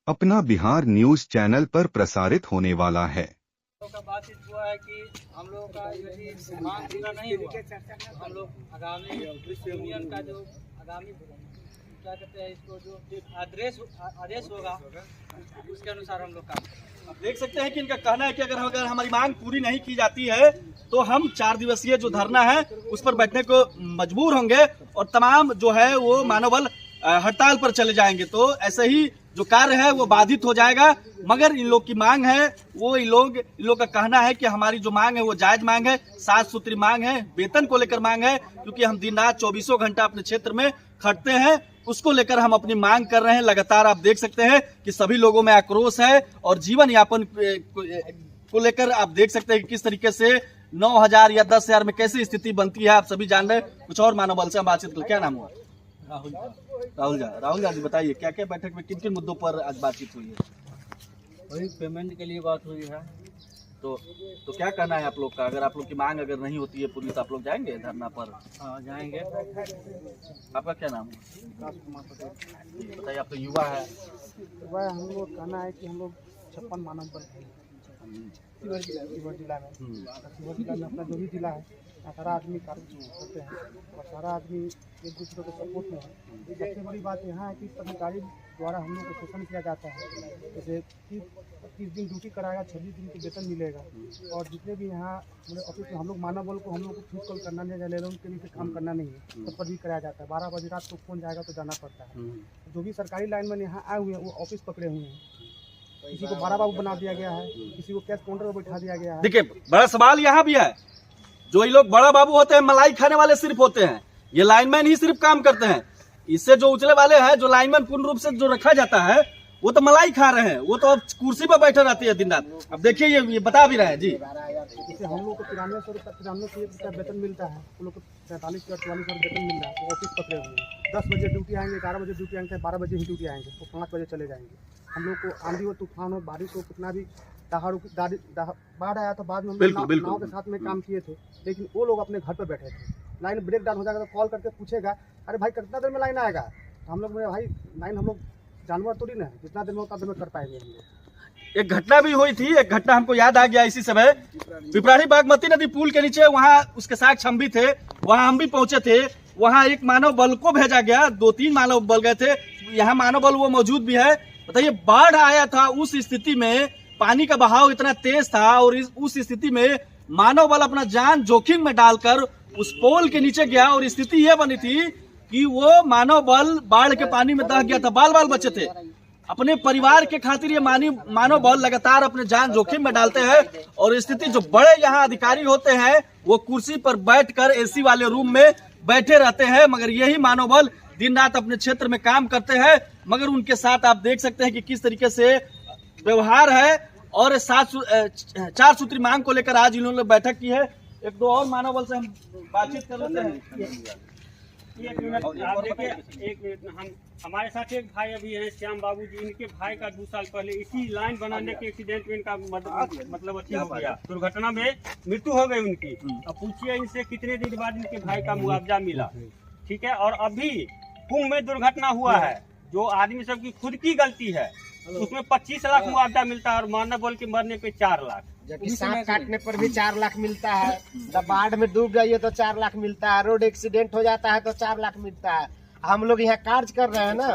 अपना Bihar news channel पर प्रसारित होने वाला है। का बातचीत हुआ है कि हम लोगों का यदि मांग पूरा नहीं हुआ तो हम लोग आगामी यूनियन का जो आगामी क्या कहते हैं इसको जो आदेश होगा उसके अनुसार हम लोग काम करेंगे। आप देख सकते हैं कि इनका कहना है कि अगर हमारी मांग पूरी नहीं की जाती है तो हम 4 दिवसीय जो धरना है उस पर बैठने को मजबूर होंगे और तमाम जो है वो मानव बल हड़ताल पर चले जाएंगे। तो ऐसे ही जो कार्य है वो बाधित हो जाएगा। मगर इन लोग की मांग है वो इन लोग का कहना है कि हमारी जो मांग है वो जायज मांग है, 7 सूत्री मांग है, वेतन को लेकर मांग है, क्योंकि हम दिन रात 24 घंटा अपने क्षेत्र में खटते हैं, उसको लेकर हम अपनी मांग कर रहे हैं। लगातार आप देख सकते हैं कि सभी लोगों में आक्रोश है और जीवन यापन को लेकर आप देख सकते हैं कि किस तरीके से 9,000 या 10,000 में कैसी स्थिति बनती है। आप सभी जान रहे हैं। कुछ और मानव बल से हम बातचीत कर, क्या नाम हुआ? राहुल जी बताइए क्या क्या बैठक में किन किन मुद्दों पर आज बातचीत हुई है? वही पेमेंट के लिए बात हुई है। तो क्या कहना है आप लोग का? अगर आप लोग की मांग अगर नहीं होती है पूरी तो आप लोग जाएंगे धरना पर? हाँ जाएंगे। आपका क्या नाम है? बताइए, आप तो युवा है। हम लोग कहना है कि हम लोग 56 मानव बल शिवहर जिला में अपना जो भी जिला है सारा आदमी कार्य करते हैं और सारा आदमी एक दूसरे को सपोर्ट में है। सबसे बड़ी बात यहाँ है कि पदाधिकारी द्वारा हम लोग को शोषण किया जाता है। जैसे 30 दिन ड्यूटी कराएगा, 26 दिन को वेतन मिलेगा और जितने भी यहाँ ऑफिस में हम लोग मानव बल को हम लोग को फिर कॉल करना नहीं है, लेलोन के लिए काम करना नहीं है, सब पर भी कराया जाता है। 12 बजे रात को फोन जाएगा तो जाना पड़ता है। जो भी सरकारी लाइन में यहाँ आए हुए हैं वो ऑफिस पकड़े हुए हैं। किसी को बड़ा बाबू बना दिया गया है, किसी को कैश काउंटर पर बैठा दिया गया है। देखिए, बड़ा सवाल यहाँ भी है, जो ये लोग बड़ा बाबू होते हैं मलाई खाने वाले सिर्फ होते हैं, ये लाइनमैन ही सिर्फ काम करते हैं। इससे जो उछले वाले हैं, जो लाइनमैन पूर्ण रूप से जो रखा जाता है वो तो मलाई खा रहे हैं, वो तो अब कुर्सी पर बैठे रहती है दिन रात। अब देखिए ये बता भी रहे हैं जी। जैसे हम लोग को 93 रुपया वेतन मिलता है, उन लोग को 43 या 44 वेतन मिल रहा है। तो ऑफिस पकड़े हुए हैं, 10 बजे ड्यूटी आएंगे, 11 बजे ड्यूटी आएंगे, 12 बजे ही ड्यूटी आएंगे, तो 5 बजे चले जाएंगे। हम लोग को आंधी हो, तूफान हो, बारिश हो, कितना भी बाढ़ आया तो बाद में हम लोग नाव के साथ में काम किए थे, लेकिन वो लोग अपने घर पर बैठे थे। लाइन ब्रेक डाउन हो जाएगा तो कॉल करके पूछेगा, अरे भाई कितना देर में लाइन आएगा? तो हम लोग भाई लाइन हम लोग जानवर थोड़ी ना है, जितना देर में उतना देर में कर पाएंगे हम लोग। एक घटना भी हुई थी, एक घटना हमको याद आ गया इसी समय, पिपराही बागमती नदी पुल के नीचे, वहाँ उसके साक्ष्य हम भी थे, वहाँ हम भी पहुंचे थे। वहाँ एक मानव बल को भेजा गया, 2-3 मानव बल गए थे, यहाँ मानव बल वो मौजूद भी है। बताइए, बाढ़ आया था, उस स्थिति में पानी का बहाव इतना तेज था और उस स्थिति में मानव बल अपना जान जोखिम में डालकर उस पोल के नीचे गया और स्थिति यह बनी थी कि वो मानव बल बाढ़ के पानी में दह गया था, बाल बाल बचे थे। अपने परिवार के खातिर ये मानव बल लगातार अपने जान जोखिम में डालते हैं और स्थिति जो बड़े यहाँ अधिकारी होते हैं वो कुर्सी पर बैठकर एसी वाले रूम में बैठे रहते हैं, मगर यही मानव बल दिन रात अपने क्षेत्र में काम करते हैं। मगर उनके साथ आप देख सकते हैं कि किस तरीके से व्यवहार है। और 4 सूत्री मांग को लेकर आज इन्होंने बैठक की है। 1-2 और मानव बल से हम बातचीत कर लेते हैं। एक मिनट, आप देखिए, 1 मिनट। हमारे साथ एक भाई अभी हैं, श्याम बाबू जी। इनके भाई का 2 साल पहले इसी लाइन बनाने के एक्सीडेंट में इनका मतलब अच्छी हो गया, दुर्घटना में मृत्यु हो गई उनकी। अब पूछिए इनसे कितने दिन बाद इनके भाई का मुआवजा मिला, ठीक है। और अभी कुंभ में दुर्घटना हुआ है, जो आदमी सब की खुद की गलती है, उसमें 25 लाख मुआवजा मिलता है और मानव बल के मरने पे 4 लाख, जबकि सांप काटने पर भी 4 लाख मिलता है। जब बाढ़ में डूब जाइए तो 4 लाख मिलता है, रोड एक्सीडेंट हो जाता है तो 4 लाख मिलता है। हम लोग यहाँ कार्य कर रहे हैं ना,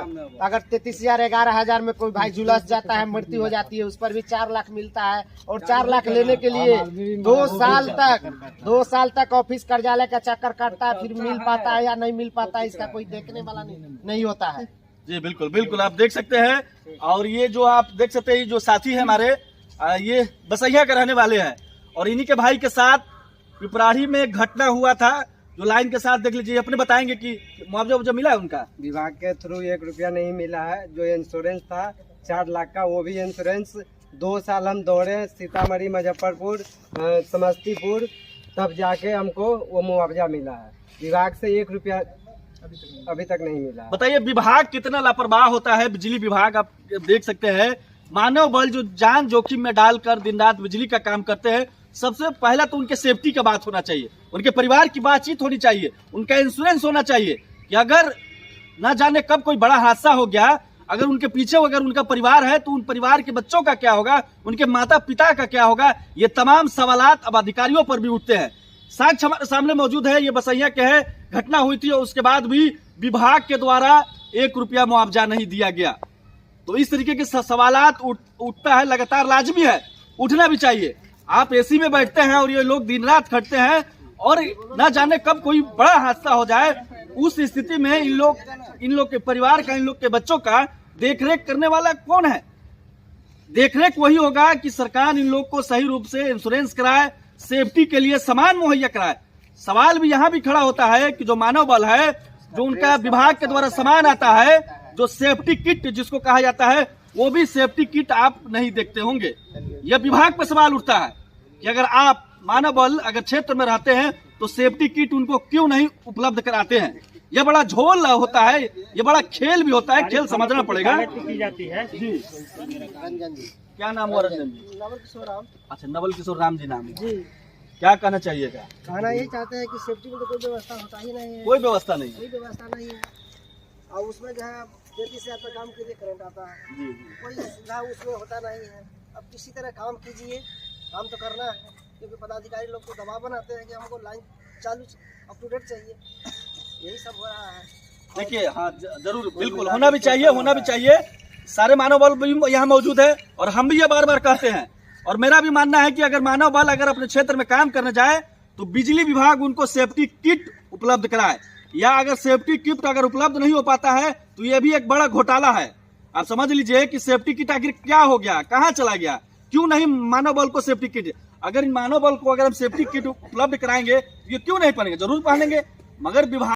अगर 33,000 11,000 में कोई भाई झुलस जाता है, मृत्यु हो जाती है, उस पर भी 4 लाख मिलता है। और 4 लाख लेने के लिए 2 साल तक ऑफिस कार्यालय का चक्कर काटता है, फिर मिल पाता है या नहीं मिल पाता है इसका कोई देखने वाला नहीं होता है। जी बिल्कुल बिल्कुल, आप देख सकते हैं। और ये जो आप देख सकते हैं, जो साथी है हमारे, ये बसैया के रहने वाले हैं और इन्हीं के भाई के साथ पिपराही में एक घटना हुआ था, जो लाइन के साथ देख लीजिए। अपने बताएंगे कि मुआवजा मिला है उनका? विभाग के थ्रू 1 रुपया नहीं मिला है। जो इंश्योरेंस था 4 लाख का, वो भी इंश्योरेंस 2 साल हम दौड़े, सीतामढ़ी, मुजफ्फरपुर, समस्तीपुर, तब जाके हमको वो मुआवजा मिला है। विभाग से 1 रुपया अभी तक नहीं मिला। बताइए, विभाग कितना लापरवाह होता है। बिजली विभाग आप देख सकते हैं, मानव बल जो जान जोखिम में डालकर दिन रात बिजली का काम करते हैं। सबसे पहला तो उनके सेफ्टी का बात होना चाहिए, उनके परिवार की बातचीत होनी चाहिए, उनका इंश्योरेंस होना चाहिए कि अगर न जाने कब कोई बड़ा हादसा हो गया, अगर उनके पीछे अगर उनका परिवार है तो उन परिवार के बच्चों का क्या होगा, उनके माता पिता का क्या होगा। ये तमाम सवालात अब अधिकारियों पर भी उठते हैं। साक्ष्य हमारे सामने मौजूद है, ये बसैया के है, घटना हुई थी और उसके बाद भी विभाग के द्वारा 1 रुपया मुआवजा नहीं दिया गया। तो इस तरीके के सवालात उठता है, लगातार लाजमी है, उठना भी चाहिए। आप एसी में बैठते हैं और ये लोग दिन रात खटते हैं और ना जाने कब कोई बड़ा हादसा हो जाए। उस स्थिति में इन लोग के परिवार का, इन लोग के बच्चों का देखरेख करने वाला कौन है? देखरेख वही होगा कि सरकार इन लोग को सही रूप से इंश्योरेंस कराए, सेफ्टी के लिए सामान मुहैया कराए। सवाल भी यहाँ भी खड़ा होता है कि जो मानव बल है, जो उनका विभाग के द्वारा सामान आता है, जो सेफ्टी किट जिसको कहा जाता है, वो भी सेफ्टी किट आप नहीं देखते होंगे। यह विभाग पर सवाल उठता है कि अगर आप मानव बल अगर क्षेत्र में रहते हैं तो सेफ्टी किट उनको क्यों नहीं उपलब्ध कराते हैं। यह बड़ा झोल होता है, ये बड़ा खेल भी होता है, खेल समझना पड़ेगा। की जाती है जी, क्या नाम हुआ? रंजन जी। नवल किशोर राम। अच्छा, नवल किशोर राम जी नाम है। जी, क्या कहना चाहिएगा? कहना यही चाहते हैं कि सेफ्टी में तो कोई व्यवस्था होता ही नहीं है, कोई व्यवस्था नहीं है। कोई व्यवस्था नहीं है। और उसमें जो है 33 हज़ार काम कीजिए, करंट आता है, जी, कोई सुविधा उसमें होता नहीं है। अब किसी तरह काम कीजिए, काम तो करना है, क्योंकि पदाधिकारी लोग को दबाव बनाते हैं कि हमको लाइन चालू अप टू डेट चाहिए। यही सब हो रहा है। देखिए, हाँ जरूर, बिल्कुल होना भी चाहिए, होना भी चाहिए। सारे मानव बल भी यहाँ मौजूद है और हम भी ये बार बार कहते हैं। और मेरा भी मानना है कि अगर मानव बल अगर अपने क्षेत्र में काम करने जाए तो बिजली विभाग उनको सेफ्टी किट उपलब्ध कराए, या अगर सेफ्टी किट अगर उपलब्ध नहीं हो पाता है तो ये भी एक बड़ा घोटाला है। आप समझ लीजिए कि सेफ्टी किट आखिर क्या हो गया, कहाँ चला गया, क्यों नहीं मानव बल को सेफ्टी किट। अगर इन मानव बल को अगर हम सेफ्टी किट उपलब्ध कराएंगे, ये क्यों नहीं पहनेंगे? जरूर पहनेंगे, मगर विभाग